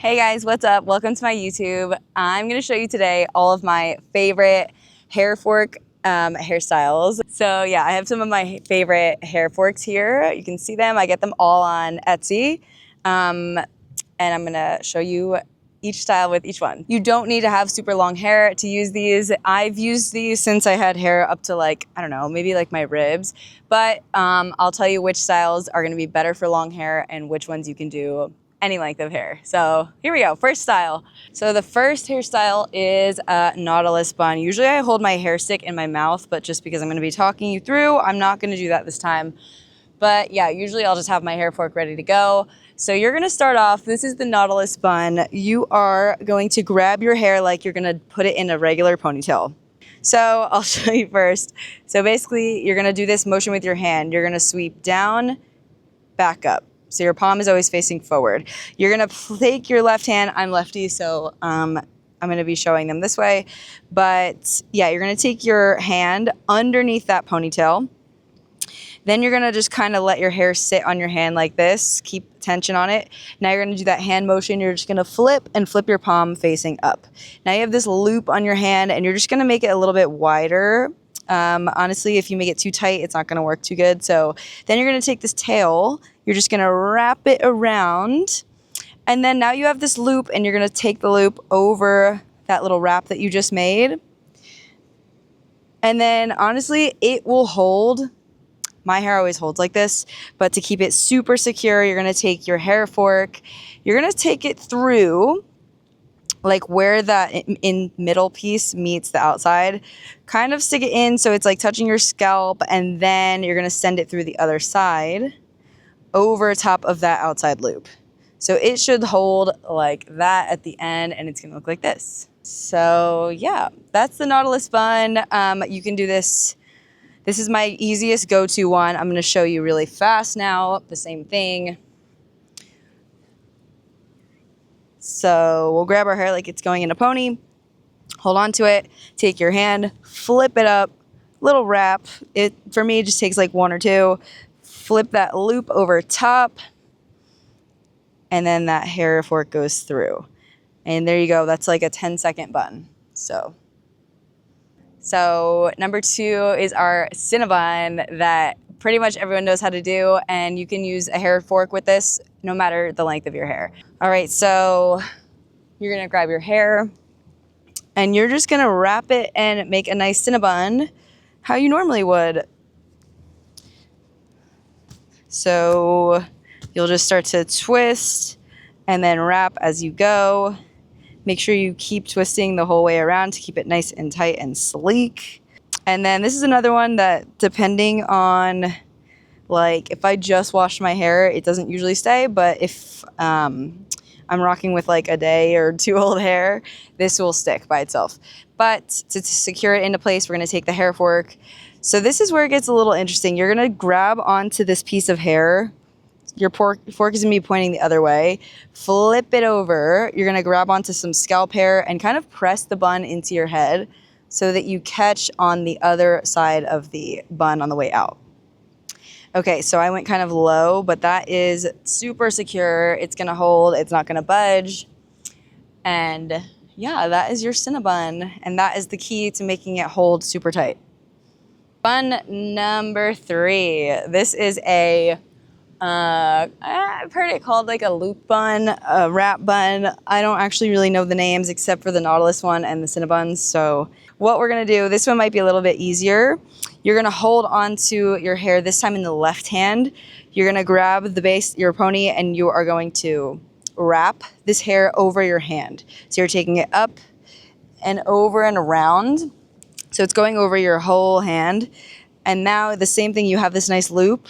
Hey guys, what's up? Welcome to my YouTube. I'm gonna show you today all of my favorite hair fork hairstyles. So yeah, I have some of my favorite hair forks here. You can see them. I get them all on Etsy. And I'm gonna show you each style with each one. You don't need to have super long hair to use these. I've used these since I had hair up to like, I don't know, maybe like my ribs. But I'll tell you which styles are gonna be better for long hair and which ones you can do any length of hair. So here we go, first style. So the first hairstyle is a Nautilus Bun. Usually I hold my hair stick in my mouth, but just because I'm gonna be talking you through, I'm not gonna do that this time. But yeah, usually I'll just have my hair fork ready to go. So you're gonna start off, this is the Nautilus Bun. You are going to grab your hair like you're gonna put it in a regular ponytail. So I'll show you first. So basically you're gonna do this motion with your hand. You're gonna sweep down, back up. So your palm is always facing forward. You're gonna take your left hand, I'm lefty, so I'm gonna be showing them this way. But yeah, you're gonna take your hand underneath that ponytail. Then you're gonna just kind of let your hair sit on your hand like this, keep tension on it. Now you're gonna do that hand motion. You're just gonna flip and flip your palm facing up. Now you have this loop on your hand and you're just gonna make it a little bit wider. Honestly, if you make it too tight, it's not gonna work too good. So then you're gonna take this tail, you're just gonna wrap it around. And then now you have this loop and you're gonna take the loop over that little wrap that you just made. And then honestly, it will hold. My hair always holds like this, but to keep it super secure, you're gonna take your hair fork, you're gonna take it through like where that in middle piece meets the outside, kind of stick it in so it's like touching your scalp, and then you're gonna send it through the other side over top of that outside loop. So it should hold like that at the end and it's gonna look like this. So yeah, that's the Nautilus Bun. You can do this. This is my easiest go-to one. I'm gonna show you really fast now, the same thing. So we'll grab our hair like it's going in a pony, hold on to it, take your hand, flip it up, little wrap. It, for me, just takes like one or two. Flip that loop over top, and then that hair fork goes through. And there you go, that's like a 10-second bun. So number two is our Cinnabun that pretty much everyone knows how to do, and you can use a hair fork with this no matter the length of your hair. All right, so you're gonna grab your hair and you're just gonna wrap it and make a nice Cinnabun how you normally would. So you'll just start to twist and then wrap as you go. Make sure you keep twisting the whole way around to keep it nice and tight and sleek. And then this is another one that, depending on, like, if I just wash my hair, it doesn't usually stay, but if I'm rocking with like a day or two old hair, this will stick by itself. But to secure it into place, we're gonna take the hair fork. So this is where it gets a little interesting. You're gonna grab onto this piece of hair. Your fork is gonna be pointing the other way. Flip it over. You're gonna grab onto some scalp hair and kind of press the bun into your head so that you catch on the other side of the bun on the way out. Okay, so I went kind of low, but that is super secure. It's gonna hold, it's not gonna budge. And yeah, that is your Cinnabun. And that is the key to making it hold super tight. Bun number three. This is a I've heard it called like a loop bun, a wrap bun. I don't actually really know the names except for the Nautilus one and the Cinnabuns. So what we're gonna do, this one might be a little bit easier. You're gonna hold onto your hair, this time in the left hand. You're gonna grab the base, your pony, and you are going to wrap this hair over your hand. So you're taking it up and over and around. So it's going over your whole hand. And now the same thing, you have this nice loop.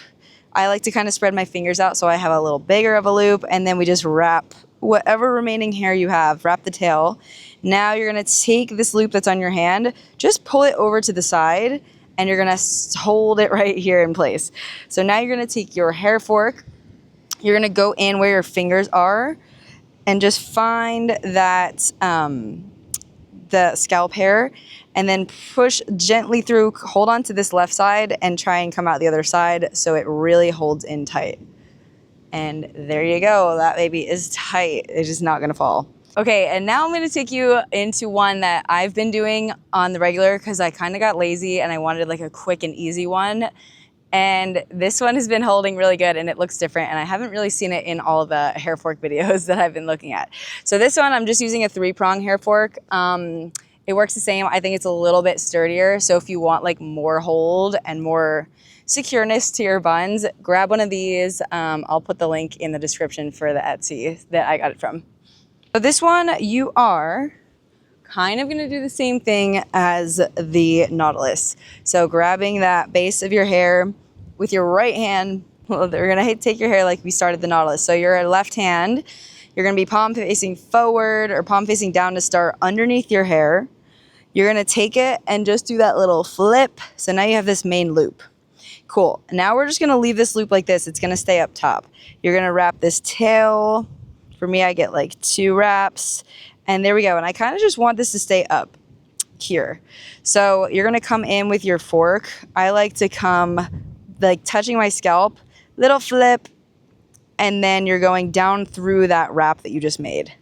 I like to kind of spread my fingers out so I have a little bigger of a loop, and then we just wrap whatever remaining hair you have, wrap the tail. Now you're gonna take this loop that's on your hand, just pull it over to the side, and you're gonna hold it right here in place. So now you're gonna take your hair fork, you're gonna go in where your fingers are, and just find that the scalp hair, and then push gently through, hold on to this left side and try and come out the other side so it really holds in tight. And there you go. That baby is tight. It's just not gonna fall. Okay, and now I'm gonna take you into one that I've been doing on the regular because I kind of got lazy and I wanted like a quick and easy one. And this one has been holding really good and it looks different, and I haven't really seen it in all the hair fork videos that I've been looking at. So this one, I'm just using a 3-prong hair fork. It works the same. I think it's a little bit sturdier. So if you want like more hold and more secureness to your buns, grab one of these. I'll put the link in the description for the Etsy that I got it from. So this one, you are kind of gonna do the same thing as the Nautilus. So grabbing that base of your hair with your right hand, well, they're gonna take your hair like we started the Nautilus. So your left hand, you're gonna be palm facing forward or palm facing down to start underneath your hair. You're gonna take it and just do that little flip. So now you have this main loop. Cool, now we're just gonna leave this loop like this. It's gonna stay up top. You're gonna wrap this tail. For me, I get like 2 wraps. And there we go. And I kind of just want this to stay up here. So you're going to come in with your fork. I like to come like touching my scalp, little flip, and then you're going down through that wrap that you just made.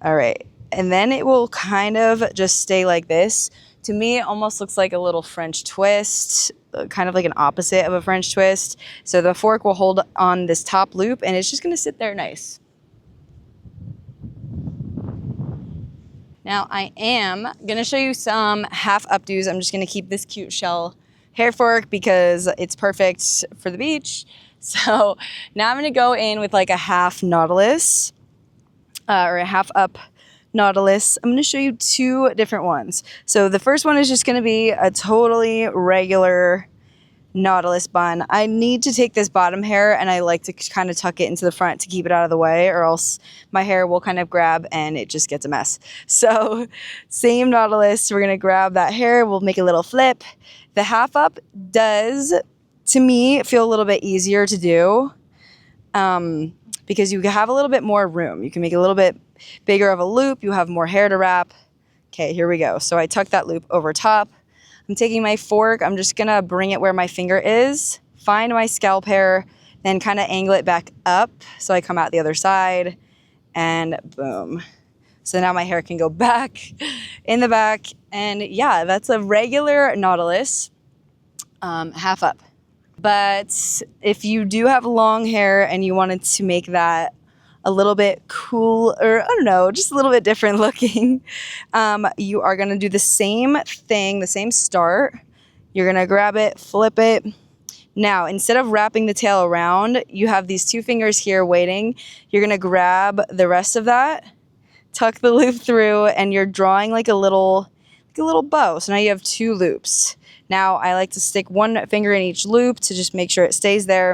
All right. And then it will kind of just stay like this. To me, it almost looks like a little French twist, kind of like an opposite of a French twist. So the fork will hold on this top loop and it's just going to sit there nice. Now I am gonna show you some half updos. I'm just gonna keep this cute shell hair fork because it's perfect for the beach. So now I'm gonna go in with like a half Nautilus or a half up Nautilus. I'm gonna show you 2 different ones. So the first one is just gonna be a totally regular Nautilus bun. I need to take this bottom hair and I like to kind of tuck it into the front to keep it out of the way, or else my hair will kind of grab and it just gets a mess. So same Nautilus, we're gonna grab that hair, we'll make a little flip. The half up does, to me, feel a little bit easier to do because you have a little bit more room. You can make a little bit bigger of a loop, you have more hair to wrap. Okay, here we go. So I tuck that loop over top. I'm taking my fork, I'm just gonna bring it where my finger is, find my scalp hair, then kind of angle it back up so I come out the other side, and boom. So now my hair can go back in the back, and yeah, that's a regular Nautilus half up. But if you do have long hair and you wanted to make that a little bit cool, or I don't know, just a little bit different looking, you are gonna do the same thing, the same start. You're gonna grab it, flip it. Now, instead of wrapping the tail around, you have these 2 fingers here waiting. You're gonna grab the rest of that, tuck the loop through, and you're drawing like a little bow. So now you have 2 loops. Now I like to stick 1 finger in each loop to just make sure it stays there.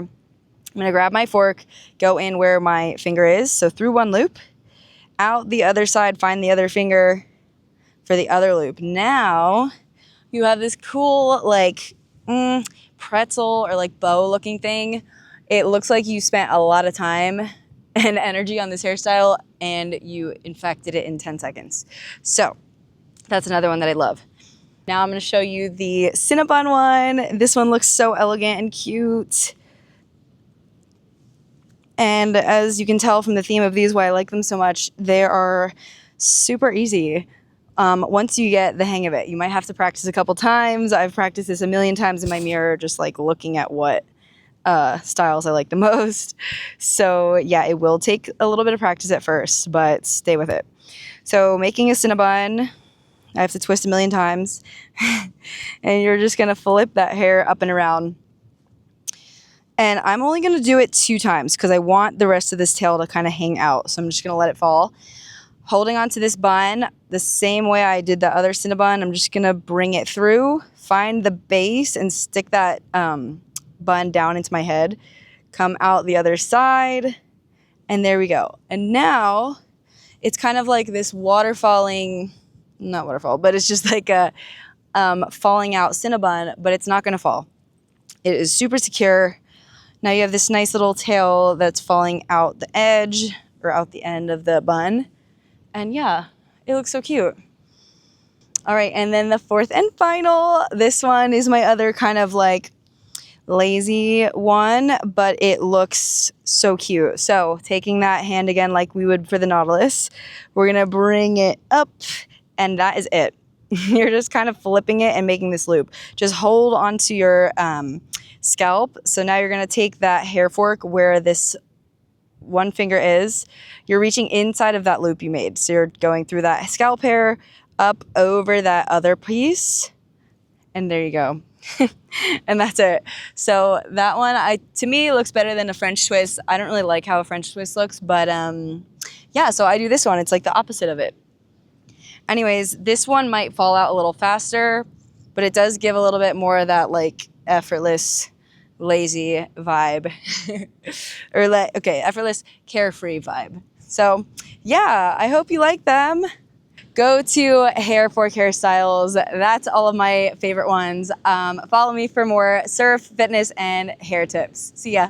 I'm gonna grab my fork, go in where my finger is, so through 1 loop, out the other side, find the other finger for the other loop. Now you have this cool like pretzel or like bow looking thing. It looks like you spent a lot of time and energy on this hairstyle and you infected it in 10 seconds. So that's another one that I love. Now I'm gonna show you the Cinnabun one. This one looks so elegant and cute. And as you can tell from the theme of these, why I like them so much, they are super easy once you get the hang of it. You might have to practice a couple times. I've practiced this a million times in my mirror, just like looking at what styles I like the most. So yeah, it will take a little bit of practice at first, but stay with it. So making a Cinnabun, I have to twist a million times. And you're just gonna flip that hair up and around. And I'm only going to do it 2 times because I want the rest of this tail to kind of hang out. So I'm just going to let it fall. Holding onto this bun the same way I did the other Cinnabun, I'm just going to bring it through, find the base, and stick that bun down into my head. Come out the other side, and there we go. And now it's kind of like this waterfalling, not waterfall, but it's just like a falling out Cinnabun, but it's not going to fall. It is super secure. Now you have this nice little tail that's falling out the edge or out the end of the bun. And yeah, it looks so cute. All right, and then the 4th and final, this one is my other kind of like lazy one, but it looks so cute. So taking that hand again like we would for the Nautilus, we're gonna bring it up, and that is it. You're just kind of flipping it and making this loop. Just hold onto your scalp. So now you're gonna take that hair fork where this one finger is, you're reaching inside of that loop you made. So you're going through that scalp hair, up over that other piece, and there you go. And that's it. So that one, to me, looks better than a French twist. I don't really like how a French twist looks, but yeah, so I do this one. It's like the opposite of it. Anyways, this one might fall out a little faster, but it does give a little bit more of that like effortless, lazy vibe. Or okay, effortless, carefree vibe. So yeah, I hope you like them. Go to Hair Fork Hairstyles. That's all of my favorite ones. Follow me for more surf, fitness, and hair tips. See ya.